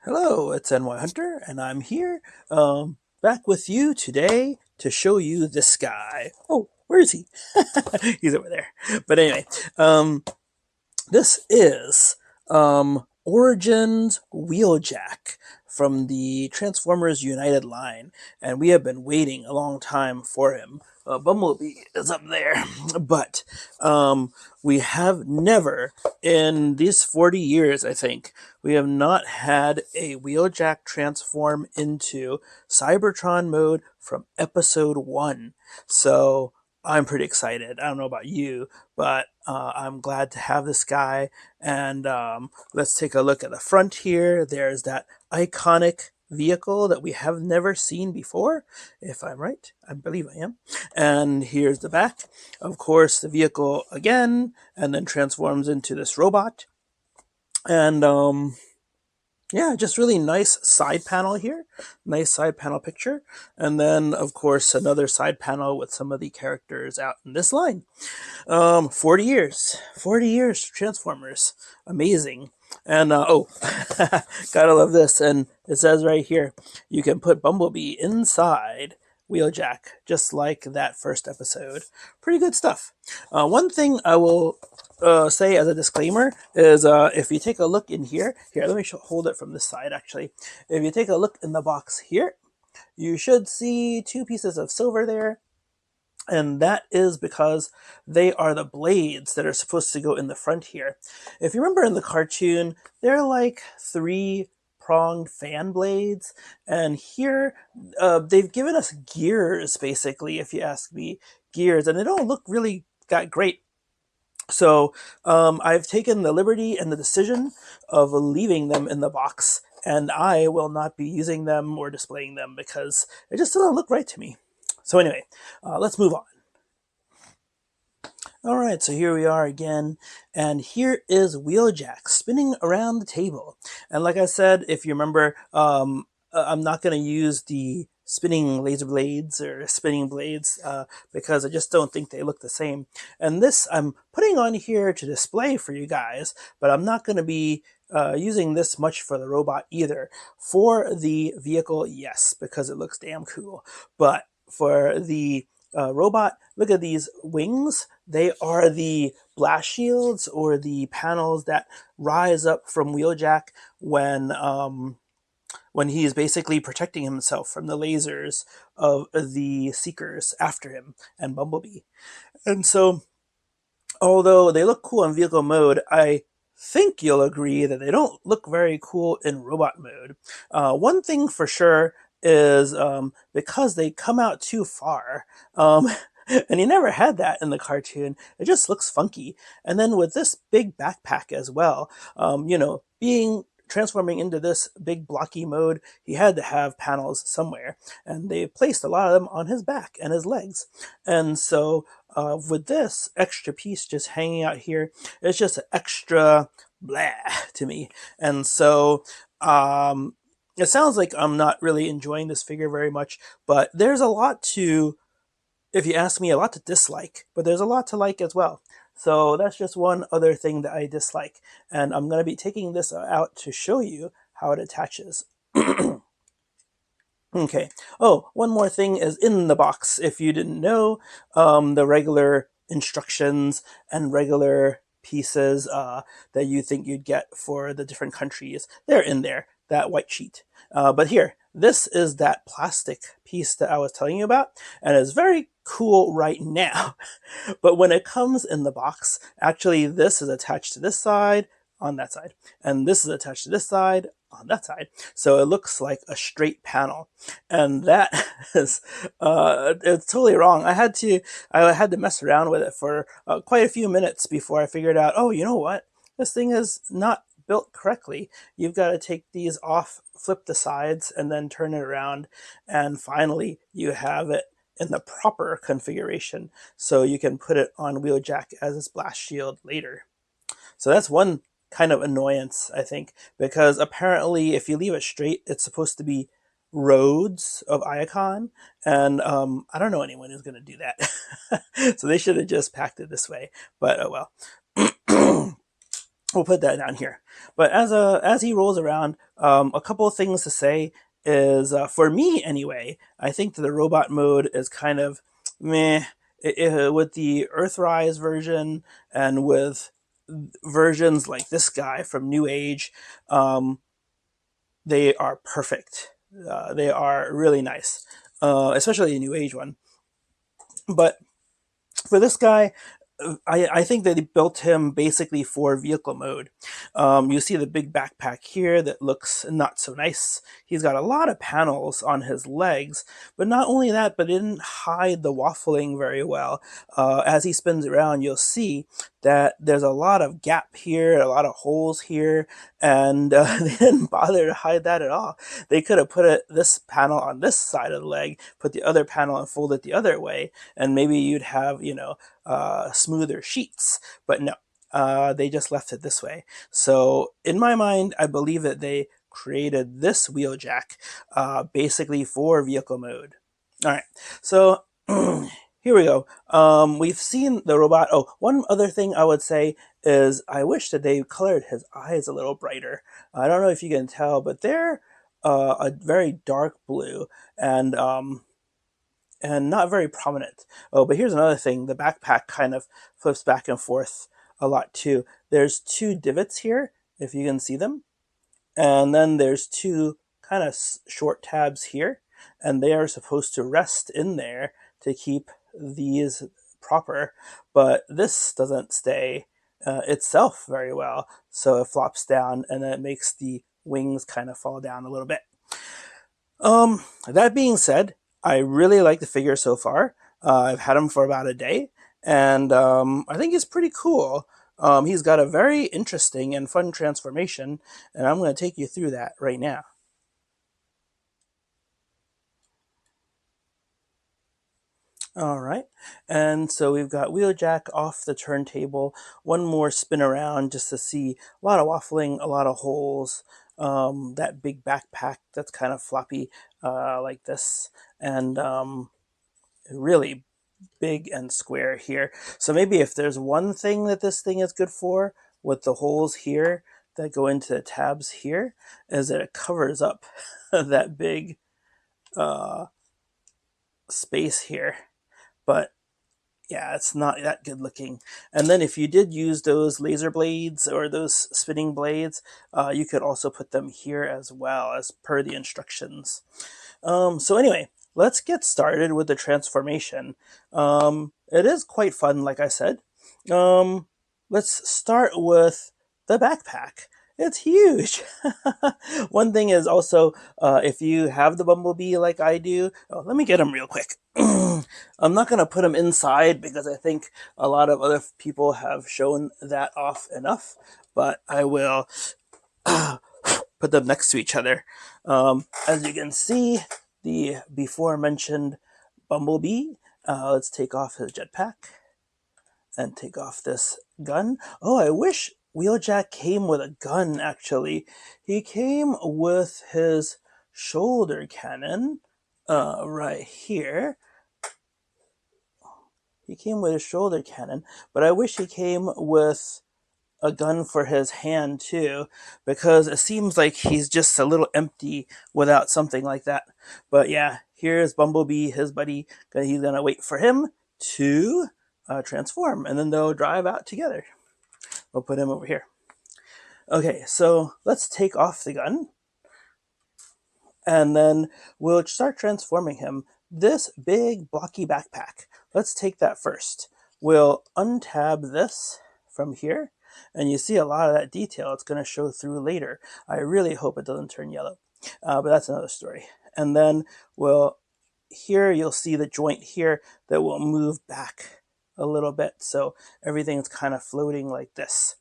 Hello, it's NY Hunter, and I'm here, back with you today to show you this guy. Oh, where is he? He's over there. But anyway, um, this is Origins Wheeljack from the Transformers United line, and we have been waiting a long time for him. Bumblebee is up there, but we have never, in these 40 years, I think, we have not had a Wheeljack transform into Cybertron mode from episode 1. So I'm pretty excited. I don't know about you, but I'm glad to have this guy. And let's take a look at the front here. There's that iconic vehicle that we have never seen before, if I'm right. I believe I am. And here's the back. Of course, the vehicle again, and then transforms into this robot. And yeah, just really nice side panel here. Nice side panel picture. And then, of course, another side panel with some of the characters out in this line. 40 years. 40 years for Transformers. Amazing. And, oh, gotta love this. And it says right here, you can put Bumblebee inside Wheeljack, just like that first episode. Pretty good stuff. One thing I will say as a disclaimer is if you take a look in here, let me hold it from this side actually. If you take a look in the box here, you should see two pieces of silver there. And that is because they are the blades that are supposed to go in the front here. If you remember in the cartoon, they're like three pronged fan blades. And here, they've given us gears, basically, if you ask me. Gears. And they don't look really that great. So I've taken the liberty and the decision of leaving them in the box. And I will not be using them or displaying them because it just doesn't look right to me. So anyway, let's move on. All right, so here we are again, and here is Wheeljack spinning around the table. And like I said, if you remember, I'm not going to use the spinning laser blades or spinning blades because I just don't think they look the same. And this I'm putting on here to display for you guys, but I'm not going to be using this much for the robot either. For the vehicle, yes, because it looks damn cool. But for the robot, look at these wings. They are the blast shields or the panels that rise up from Wheeljack when he's basically protecting himself from the lasers of the Seekers after him and Bumblebee. And so, although they look cool in vehicle mode, I think you'll agree that they don't look very cool in robot mode. One thing for sure is because they come out too far. And he never had that in the cartoon. It just looks funky. And then with this big backpack as well, being transforming into this big blocky mode, he had to have panels somewhere. And they placed a lot of them on his back and his legs. And so with this extra piece just hanging out here, it's just an extra blah to me. And so it sounds like I'm not really enjoying this figure very much, but there's a lot to, if you ask me, a lot to dislike, but there's a lot to like as well. So that's just one other thing that I dislike. And I'm going to be taking this out to show you how it attaches. Okay. Oh, one more thing is in the box. If you didn't know, the regular instructions and regular pieces that you think you'd get for the different countries, they're in there, that white sheet. But here, this is that plastic piece that I was telling you about, and it's very cool right now. But when it comes in the box, actually this is attached to this side, on that side, and this is attached to this side, on that side. So it looks like a straight panel. And that is, it's totally wrong. I had to mess around with it for quite a few minutes before I figured out, oh, you know what? This thing is not built correctly. You've got to take these off, flip the sides, and then turn it around. And finally, you have it in the proper configuration. So you can put it on Wheeljack as its blast shield later. So that's one kind of annoyance, I think, because apparently if you leave it straight, it's supposed to be roads of Iacon, and I don't know anyone who's going to do that. So they should have just packed it this way, but oh well. we'll put that down here. But as he rolls around, a couple of things to say is for me anyway. I think that the robot mode is kind of meh with the Earthrise version and with versions like this guy from New Age. They are perfect. They are really nice, especially the New Age one. But for this guy, I think that they built him basically for vehicle mode. You see the big backpack here that looks not so nice. He's got a lot of panels on his legs, but not only that, but it didn't hide the waffling very well. As he spins around, you'll see that there's a lot of gap here, a lot of holes here, and they didn't bother to hide that at all. They could have put this panel on this side of the leg, put the other panel and fold it the other way, and maybe you'd have, smoother sheets. But no, they just left it this way. So in my mind, I believe that they created this Wheeljack basically for vehicle mode. All right, so here we go. We've seen the robot. Oh, one other thing I would say is I wish that they colored his eyes a little brighter. I don't know if you can tell, but they're a very dark blue, and not very prominent. Oh, but here's another thing. The backpack kind of flips back and forth a lot too. There's two divots here, if you can see them. And then there's two kind of short tabs here. And they are supposed to rest in there to keep these proper. But this doesn't stay itself very well. So it flops down and then it makes the wings kind of fall down a little bit. That being said, I really like the figure so far. I've had him for about a day, and I think he's pretty cool. He's got a very interesting and fun transformation, and I'm going to take you through that right now. All right, and so we've got Wheeljack off the turntable. One more spin around just to see a lot of waffling, a lot of holes. That big backpack that's kind of floppy like this, and really big and square here. So maybe if there's one thing that this thing is good for, with the holes here that go into the tabs here, is that it covers up that big space here. But yeah, it's not that good looking. And then if you did use those laser blades or those spinning blades, you could also put them here as well as per the instructions. So anyway, let's get started with the transformation. It is quite fun, like I said. Let's start with the backpack. It's huge. One thing is also, if you have the Bumblebee like I do, let me get him real quick. I'm not going to put him inside because I think a lot of other people have shown that off enough, but I will put them next to each other. As you can see, the before mentioned Bumblebee. Let's take off his jetpack and take off this gun. Oh, I wish Wheeljack came with a gun, actually. He came with his shoulder cannon right here. He came with his shoulder cannon, but I wish he came with a gun for his hand too, because it seems like he's just a little empty without something like that. But yeah, here's Bumblebee, his buddy. He's gonna wait for him to transform, and then they'll drive out together. We'll put him over here. Okay, so let's take off the gun, and then we'll start transforming him. This big blocky backpack, let's take that first. We'll untab this from here, and you see a lot of that detail. It's going to show through later. I really hope it doesn't turn yellow, but that's another story. And then here you'll see the joint here that will move back a little bit, so everything's kind of floating like this.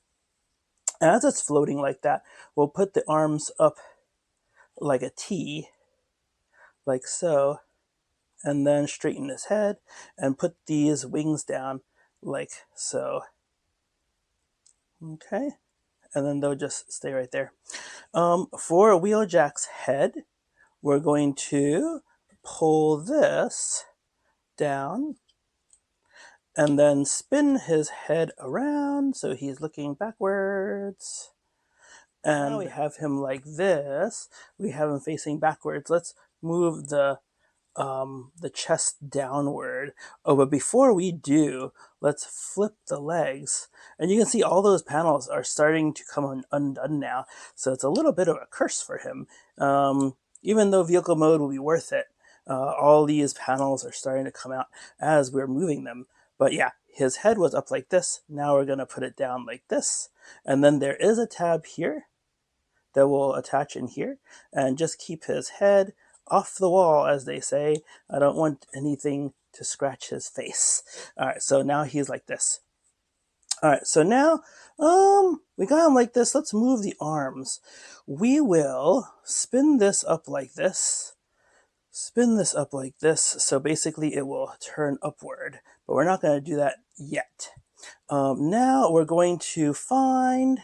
As it's floating like that, we'll put the arms up like a T, like so, and then straighten his head and put these wings down like so. Okay, and then they'll just stay right there. For Wheeljack's head, we're going to pull this down, and then spin his head around so he's looking backwards. And now we have him like this. We have him facing backwards. Let's move the chest downward. Oh, but before we do, let's flip the legs. And you can see all those panels are starting to come undone now. So it's a little bit of a curse for him. Even though vehicle mode will be worth it, all these panels are starting to come out as we're moving them. But yeah, his head was up like this. Now we're going to put it down like this. And then there is a tab here that will attach in here, and just keep his head off the wall, as they say. I don't want anything to scratch his face. All right, so now he's like this. All right, so now we got him like this. Let's move the arms. We will spin this up like this. Spin this up like this, so basically it will turn upward, but we're not going to do that yet. Now we're going to find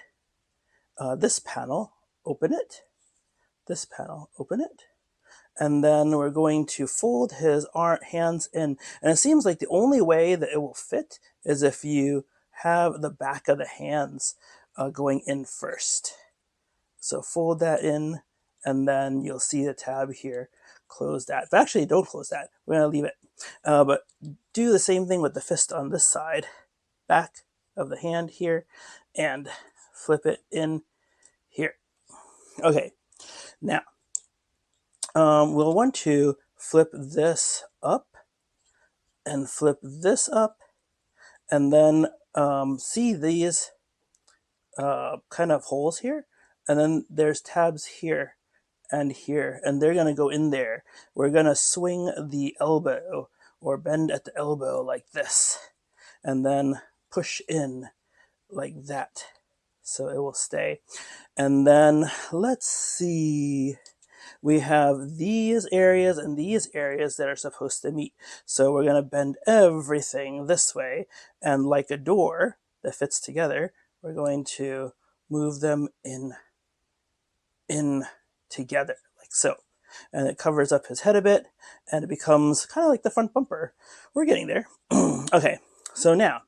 this panel, open it, this panel, open it, and then we're going to fold his hands in. And it seems like the only way that it will fit is if you have the back of the hands going in first. So fold that in, and then you'll see the tab here. Close that. But actually, don't close that. We're going to leave it. But do the same thing with the fist on this side. Back of the hand here, and flip it in here. Okay, now we'll want to flip this up and flip this up, and then see these kind of holes here, and then there's tabs here and here, and they're going to go in there. We're going to swing the elbow or bend at the elbow like this, and then push in like that so it will stay. And then let's see, we have these areas and these areas that are supposed to meet. So we're going to bend everything this way, and like a door that fits together, we're going to move them in together like so. And it covers up his head a bit, and it becomes kind of like the front bumper. We're getting there. Okay, so now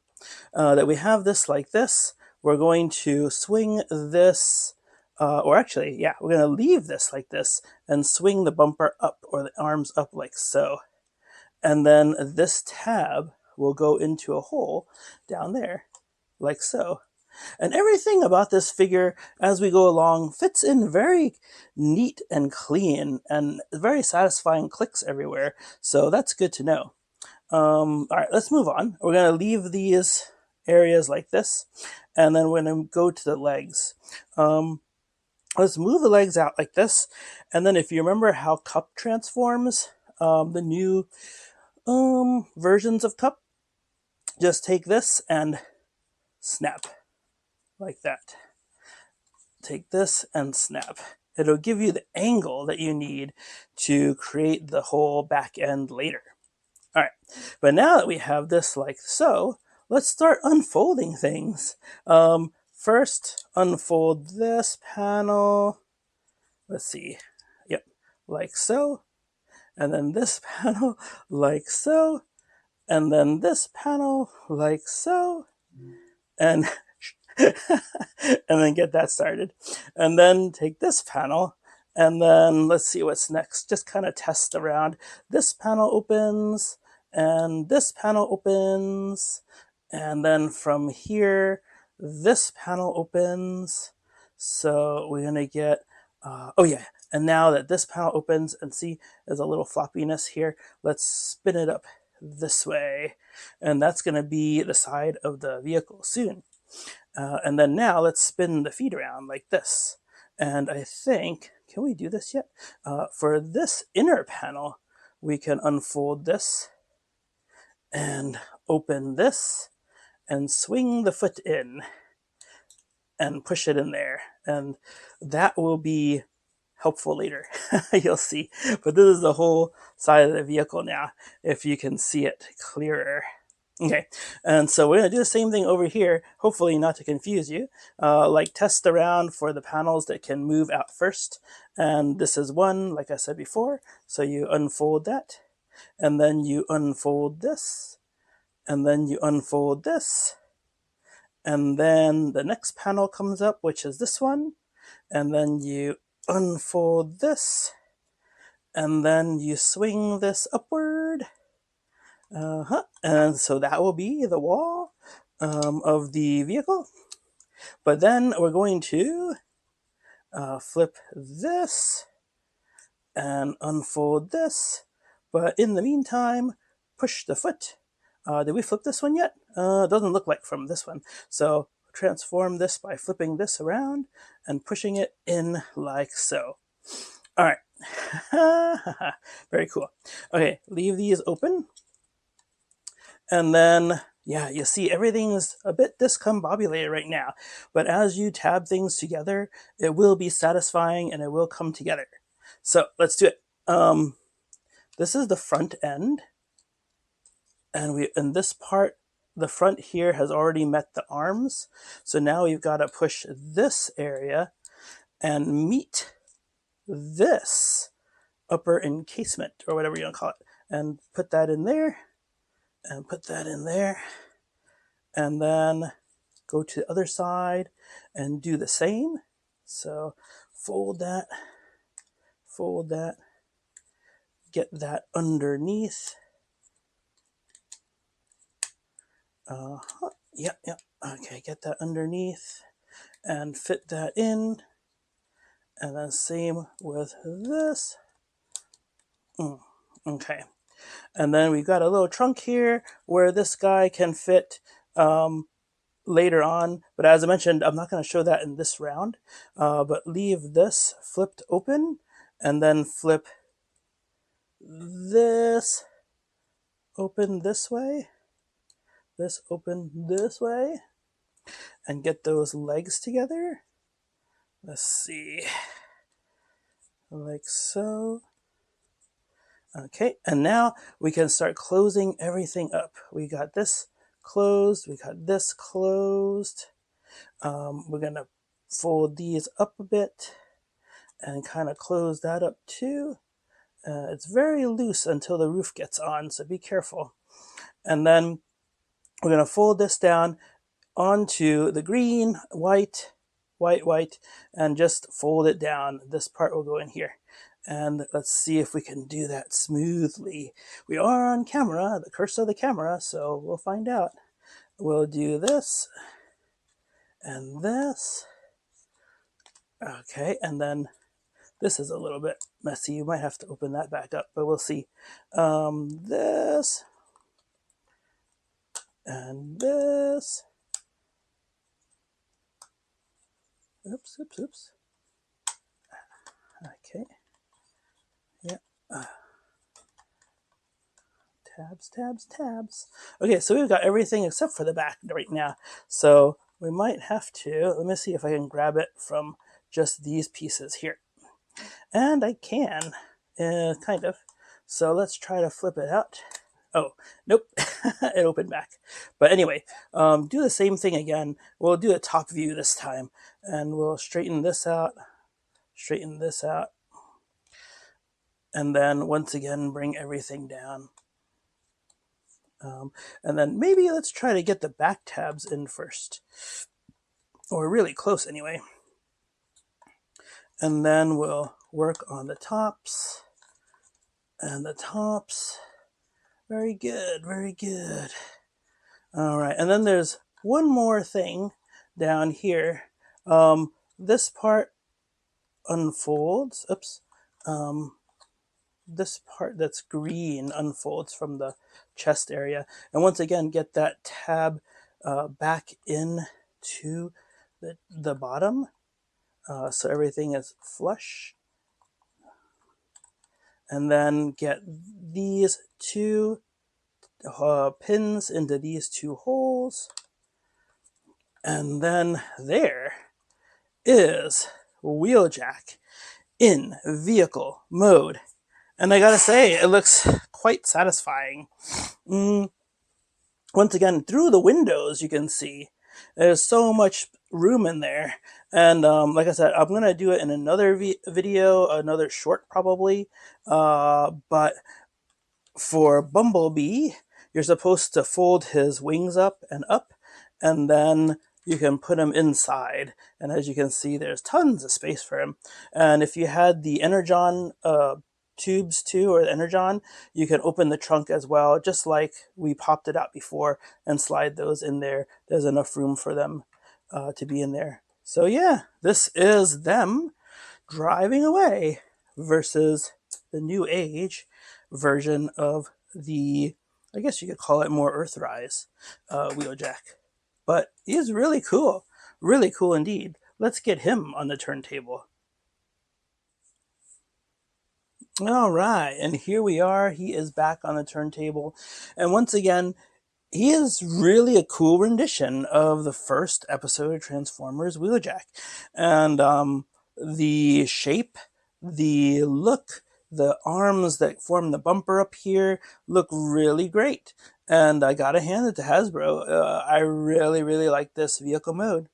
that we have this like this, we're going to swing this, or actually, yeah, we're going to leave this like this and swing the bumper up, or the arms up like so. And then this tab will go into a hole down there like so. And everything about this figure as we go along fits in very neat and clean, and very satisfying clicks everywhere. So that's good to know. All right, let's move on. We're going to leave these areas like this, and then we're going to go to the legs. Let's move the legs out like this, and then if you remember how Cup transforms, the new versions of Cup, just take this and snap like that. Take this and snap. It'll give you the angle that you need to create the whole back end later. All right, but now that we have this like so, let's start unfolding things. First, unfold this panel. Let's see. Yep, like so. And then this panel like so. And then this panel like so. And and then get that started. And then take this panel, and then let's see what's next. Just kind of test around. This panel opens, and this panel opens, and then from here, this panel opens. So we're gonna get, oh yeah, and now that this panel opens, and see there's a little floppiness here, let's spin it up this way. And that's gonna be the side of the vehicle soon. And then now let's spin the feet around like this. And I think, can we do this yet? For this inner panel, we can unfold this and open this and swing the foot in and push it in there. And that will be helpful later. You'll see. But this is the whole side of the vehicle now, if you can see it clearer. Okay, and so we're going to do the same thing over here, hopefully not to confuse you. Like test around for the panels that can move out first. And this is one, like I said before. So you unfold that, and then you unfold this, and then you unfold this, and then the next panel comes up, which is this one, and then you unfold this, and then you swing this upward. And so that will be the wall of the vehicle. But then we're going to flip this and unfold this. But in the meantime, push the foot. Did we flip this one yet? It doesn't look like from this one. So transform this by flipping this around and pushing it in like so. All right. Very cool. Okay, leave these open. And then, yeah, you see everything's a bit discombobulated right now. But as you tab things together, it will be satisfying and it will come together. So let's do it. This is the front end. And in this part, the front here has already met the arms. So now we've got to push this area and meet this upper encasement, or whatever you want to call it, and put that in there. And put that in there, and then go to the other side and do the same. So fold that, get that underneath. Yeah, okay, get that underneath and fit that in, and then same with this. Okay. And then we've got a little trunk here where this guy can fit later on. But as I mentioned, I'm not going to show that in this round. But leave this flipped open and then flip this open this way. This open this way. And get those legs together. Let's see. Like so. Okay, and now we can start closing everything up. We got this closed, we got this closed. We're gonna fold these up a bit and kind of close that up too. It's very loose until the roof gets on, so be careful. And then we're gonna fold this down onto the green, white, and just fold it down. This part will go in here. And let's see if we can do that smoothly. We are on camera, the curse of the camera, so we'll find out. We'll do this and this. Okay, and then this is a little bit messy. You might have to open that back up, but we'll see. This and this. Oops. Okay. Yeah. Tabs. Okay, so we've got everything except for the back right now. So we might have to, let me see if I can grab it from just these pieces here. And I can, kind of. So let's try to flip it out. Oh, nope, it opened back. But anyway, do the same thing again. We'll do a top view this time. And we'll straighten this out. And then once again, bring everything down. And then maybe let's try to get the back tabs in first. Or really close anyway. And then we'll work on the tops. And the tops. Very good. All right, and then there's one more thing down here. This part unfolds. Oops. This part that's green unfolds from the chest area. And once again, get that tab back into the bottom so everything is flush. And then get these two pins into these two holes. And then there is Wheeljack in vehicle mode. And I gotta say, it looks quite satisfying. Once again, through the windows, you can see there's so much room in there. And like I said, I'm going to do it in another video, another short probably. But for Bumblebee, you're supposed to fold his wings up, and then you can put him inside. And as you can see, there's tons of space for him. And if you had the Energon tubes too, or the Energon, you can open the trunk as well, just like we popped it out before, and slide those in there. There's enough room for them to be in there. So yeah, this is them driving away versus the new age version of the, I guess you could call it more Earthrise Wheeljack. But he's really cool indeed. Let's get him on the turntable. All right, and here we are. He is back on the turntable. And once again, he is really a cool rendition of the first episode of Transformers Wheeljack. And the shape, the look, the arms that form the bumper up here look really great. And I gotta hand it to Hasbro. I really like this vehicle mode.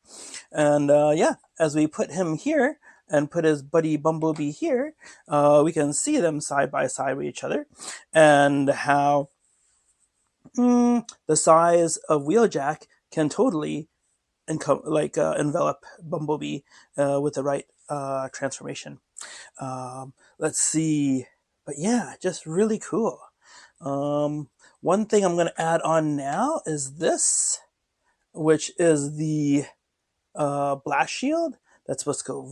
And yeah, as we put him here and put his buddy Bumblebee here, we can see them side by side with each other, and how the size of Wheeljack can totally envelop Bumblebee with the right transformation. Let's see. But yeah, just really cool. One thing I'm going to add on now is this, which is the blast shield that's supposed to go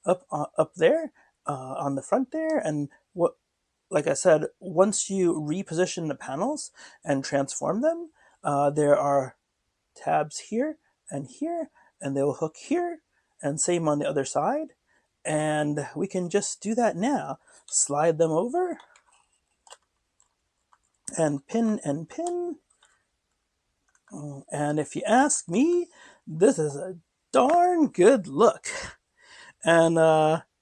up there on the front there. And what, like I said, once you reposition the panels and transform them, there are tabs here, and they will hook here, and same on the other side. And we can just do that now. Slide them over, and pin and pin. And if you ask me, this is a darn good look. And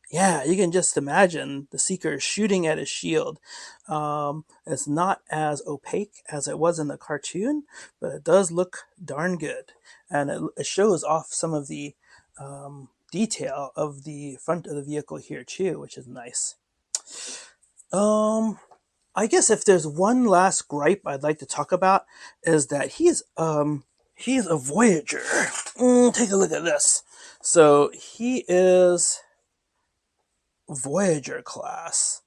yeah, you can just imagine the Seeker shooting at his shield. It's not as opaque as it was in the cartoon, but it does look darn good. And it shows off some of the detail of the front of the vehicle here too, which is nice. I guess if there's one last gripe I'd like to talk about, is that he's a Voyager. Take a look at this. So he is Voyager class.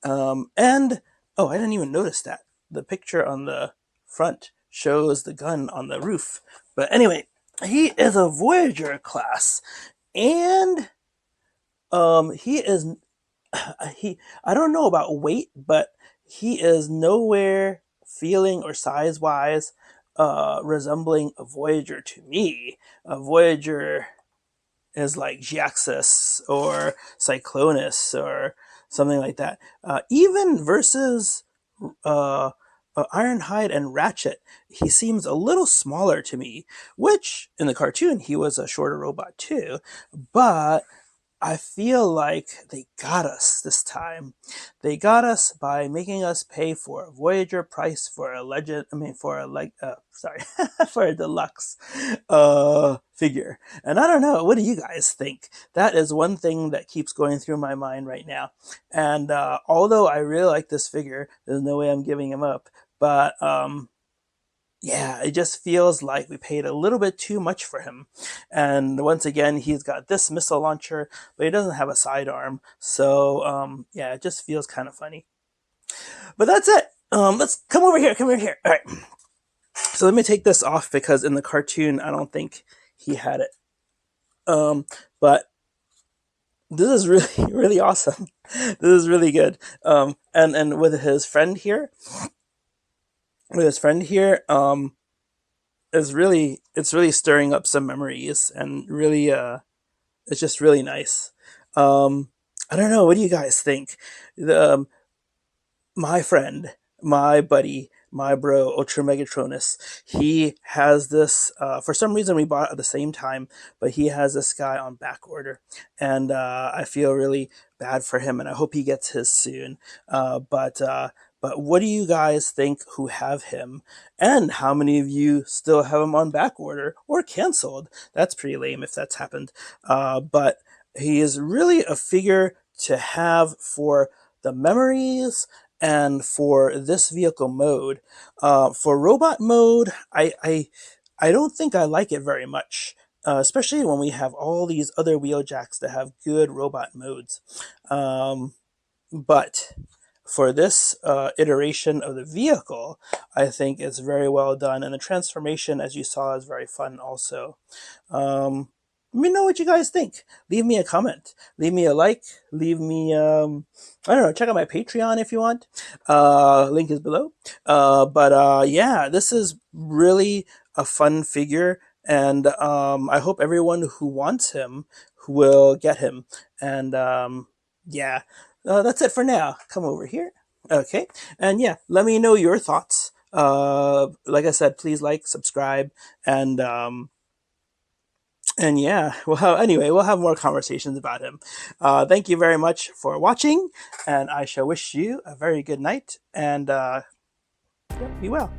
And, oh, I didn't even notice that. The picture on the front shows the gun on the roof. But anyway, he is a Voyager class. And he is, I don't know about weight, but he is nowhere feeling or size-wise resembling a Voyager to me. A Voyager is like Giaxus or Cyclonus or something like that. Even versus Ironhide and Ratchet, he seems a little smaller to me, which in the cartoon he was a shorter robot too, but I feel like they got us this time. They got us by making us pay for a Voyager price for a for a deluxe figure. And I don't know, what do you guys think? That is one thing that keeps going through my mind right now. And although I really like this figure, there's no way I'm giving him up. But yeah, it just feels like we paid a little bit too much for him. And once again, he's got this missile launcher, but he doesn't have a sidearm. So, yeah, it just feels kind of funny. But that's it. Let's come over here. All right. So let me take this off, because in the cartoon, I don't think he had it. But this is really, really awesome. This is really good. And with his friend here, it's really stirring up some memories, and really it's just really nice. I don't know, what do you guys think? My friend, my buddy, my bro, Ultra Megatronus, he has this, for some reason we bought it at the same time, but he has this guy on back order, and I feel really bad for him, and I hope he gets his soon. But what do you guys think who have him? And how many of you still have him on back order or canceled? That's pretty lame if that's happened. But he is really a figure to have for the memories And for this vehicle mode, for robot mode, I don't think I like it very much, especially when we have all these other Wheeljacks that have good robot modes. But for this iteration of the vehicle, I think it's very well done, and the transformation, as you saw, is very fun also. Let me know what you guys think. Leave me a comment. Leave me a like. Leave me, I don't know, check out my Patreon if you want. Link is below. But yeah, this is really a fun figure, and I hope everyone who wants him will get him. And yeah, that's it for now. Come over here. Okay. And yeah, let me know your thoughts. Like I said, please like, subscribe, and yeah, well, anyway, we'll have more conversations about him. Thank you very much for watching, and I shall wish you a very good night, and be well.